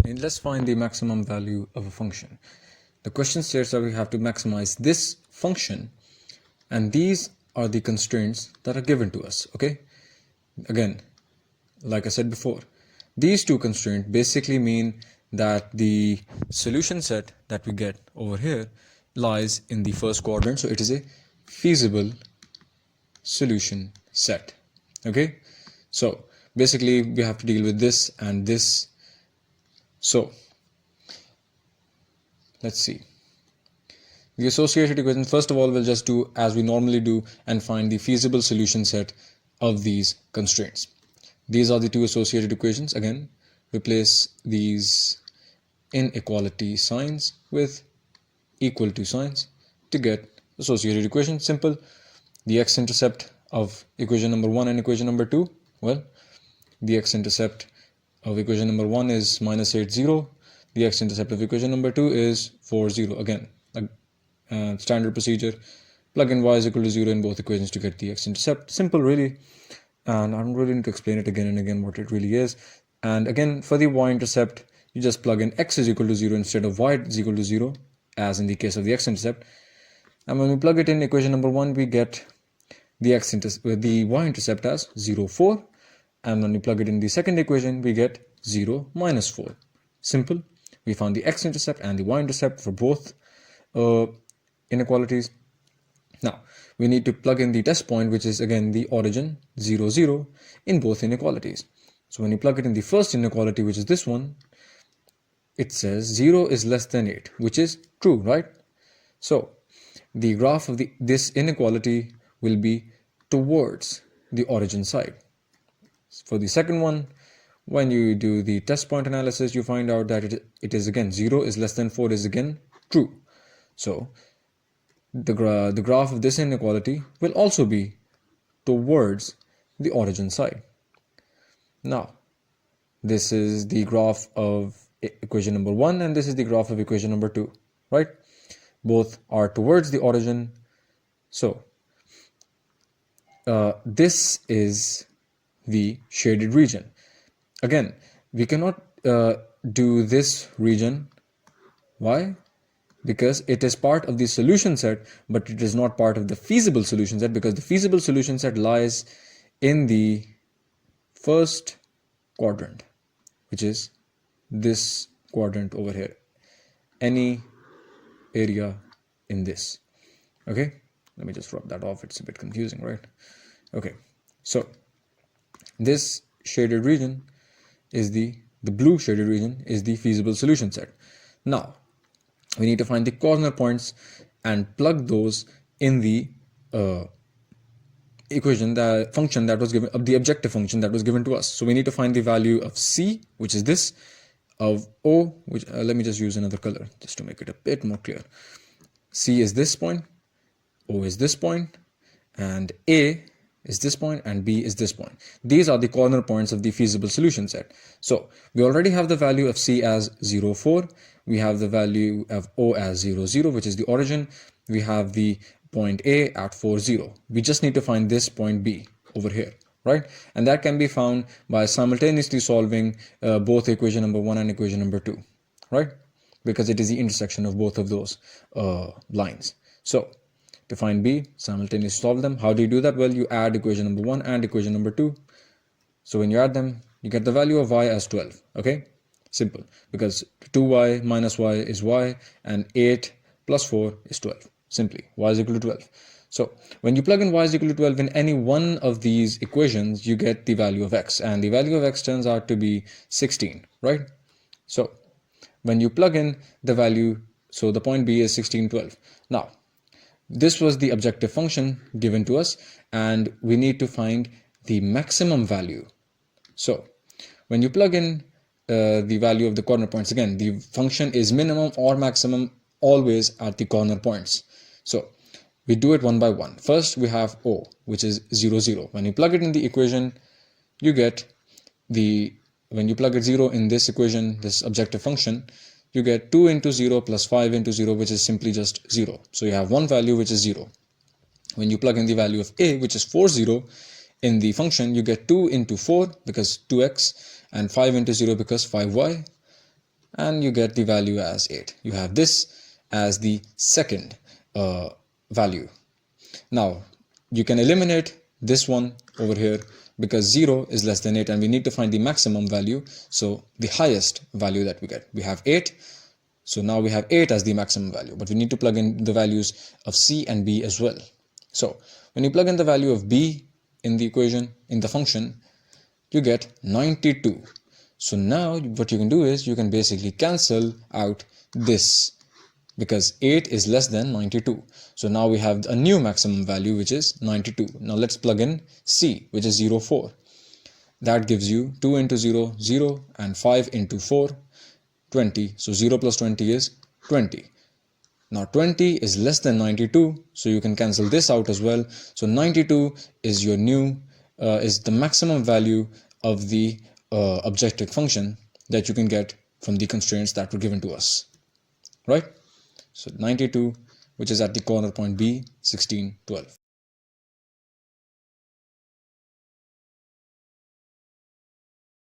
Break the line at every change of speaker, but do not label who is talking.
And let's find the maximum value of a function. The question states that we have to maximize this function, and these are the constraints that are given to us. Okay, again, like I said before, these two constraints basically mean that the solution set that we get over here lies in the first quadrant, so it is a feasible solution set. Okay, so basically we have to deal with this and this. So let's see the associated equation. First of all, we'll just do as we normally do and find the feasible solution set of these constraints. These are the two associated equations. Again, replace these inequality signs with equal to signs to get associated equation. Simple. The x-intercept of equation number 1 and equation number 2, well, the x-intercept of equation number 1 is minus 8, 0. The x-intercept of equation number 2 is 4, 0. Again, standard procedure. Plug in y is equal to 0 in both equations to get the x-intercept. Simple, really. And I don't really need to explain it again and again what it really is. And again, for the y-intercept, you just plug in x is equal to 0 instead of y is equal to 0, as in the case of the x-intercept. And when we plug it in equation number 1, we get the y-intercept as 0, 4. And when we plug it in the second equation, we get 0, minus 4. Simple. We found the x-intercept and the y-intercept for both inequalities. Now, we need to plug in the test point, which is again the origin 0, 0 in both inequalities. So when you plug it in the first inequality, which is this one, it says 0 is less than 8, which is true, right? So the graph of this inequality will be towards the origin side. For the second one, when you do the test point analysis, you find out that it is again 0 is less than 4 is again true. So the graph of this inequality will also be towards the origin side. Now, this is the graph of equation number 1 and this is the graph of equation number 2, right? Both are towards the origin. So this is the shaded region. Again, we cannot do this region. Why? Because it is part of the solution set, but it is not part of the feasible solution set, because the feasible solution set lies in the first quadrant, which is this quadrant over here. Any area in this. Okay, let me just rub that off. It's a bit confusing, right? Okay, so this shaded region is the blue shaded region is the feasible solution set. Now, we need to find the corner points and plug those in the equation, the function that was given, the objective function that was given to us. So we need to find the value of c, which is this, of o, which let me just use another color just to make it a bit more clear. C is this point, o is this point, and a is this point, and b is this point. These are the corner points of the feasible solution set. So we already have the value of c as 0, 4. We have the value of o as 0, 0, which is the origin. We have the point a at 4, 0. We just need to find this point b over here, right? And that can be found by simultaneously solving both equation number 1 and equation number 2, right? Because it is the intersection of both of those lines. So to find b, simultaneously solve them. How do you do that? Well, you add equation number 1 and equation number 2. So when you add them, you get the value of y as 12. Okay, simple, because 2y minus y is y, and 8 plus 4 is 12. Simply, y is equal to 12. So when you plug in y is equal to 12 in any one of these equations, you get the value of x, and the value of x turns out to be 16, right? So when you plug in the value, so the point b is 16, 12. Now, this was the objective function given to us, and we need to find the maximum value. So when you plug in the value of the corner points, again, the function is minimum or maximum always at the corner points. So we do it one by one. First, we have o, which is 0, 0. When you plug it in the equation, you get when you plug it 0 in this equation, this objective function, you get 2 into 0 plus 5 into 0, which is simply just 0. So you have one value, which is 0. When you plug in the value of a, which is 4, 0, in the function, you get 2 into 4 because 2x, and 5 into 0 because 5y. and you get the value as 8. You have this as the second value. Now you can eliminate this one over here because 0 is less than 8 and we need to find the maximum value, so the highest value that we get. We have 8, so now we have 8 as the maximum value, but we need to plug in the values of c and b as well. So when you plug in the value of b in the equation, in the function, you get 92. So now what you can do is you can basically cancel out this because 8 is less than 92. So now we have a new maximum value which is 92. Now let's plug in c, which is 0, 4. That gives you 2 into 0, 0, and 5 into 4, 20. So 0 plus 20 is 20. Now 20 is less than 92, so you can cancel this out as well. So 92 is your new, is the maximum value of the objective function that you can get from the constraints that were given to us, right? So 92, which is at the corner point B, 16, 12.